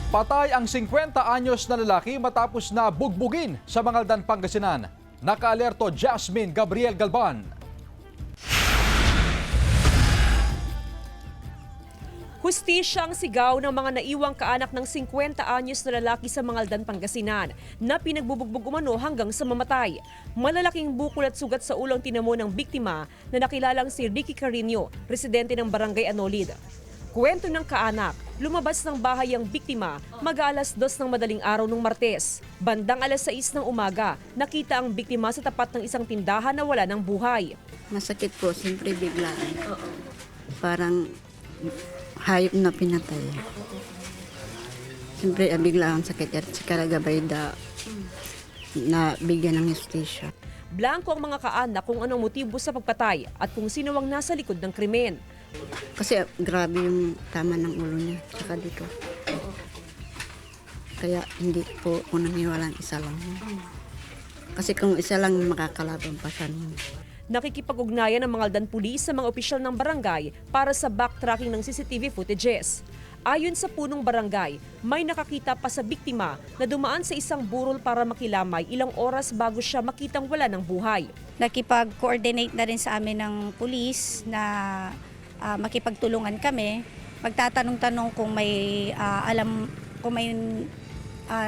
Patay ang 50 anyos na lalaki matapos na bugbugin sa Mangaldan, Pangasinan. Nakaalerto Jasmine Gabriel Galban. Hustisya ang sigaw ng mga naiwang kaanak ng 50 anyos na lalaki sa Mangaldan, Pangasinan na pinagbubugbog umano hanggang sa mamatay. Malalaking bukol at sugat sa ulo ang tinamo ng biktima na nakilalang si Ricky Carino, residente ng Barangay Anolid. Kwento ng kaanak, lumabas ng bahay ang biktima mag-alas 2 ng madaling araw ng Martes. Bandang alas 6 ng umaga, nakita ang biktima sa tapat ng isang tindahan na wala ng buhay. Masakit po, siyempre biglaan. Parang hayop na pinatay. Siyempre biglaan sakit at sikaragabay na bigyan ng justisya. Blanco ang mga kaanak kung anong motibo sa pagpatay at kung sino ang nasa likod ng krimen. Kasi grabe yung tama ng ulo niya, tsaka dito. Kaya hindi po ako naniwalang isa lang. Kasi kung isa lang makakalaban pa siya niya. Nakikipag-ugnayan ng Mangaldan Police sa mga opisyal ng barangay para sa backtracking ng CCTV footages. Ayon sa punong barangay, may nakakita pa sa biktima na dumaan sa isang burol para makilamay ilang oras bago siya makitang wala ng buhay. Nakipag-coordinate na rin sa amin ng pulis na makipagtulungan kami. Magtatanong-tanong kung may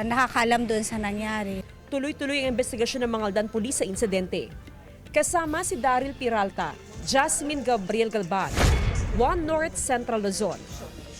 nakakalam doon sa nangyari. Tuloy-tuloy ang investigasyon ng Mangaldan Police sa insidente. Kasama si Daryl Peralta, Jasmine Gabriel Galban, One North Central Luzon.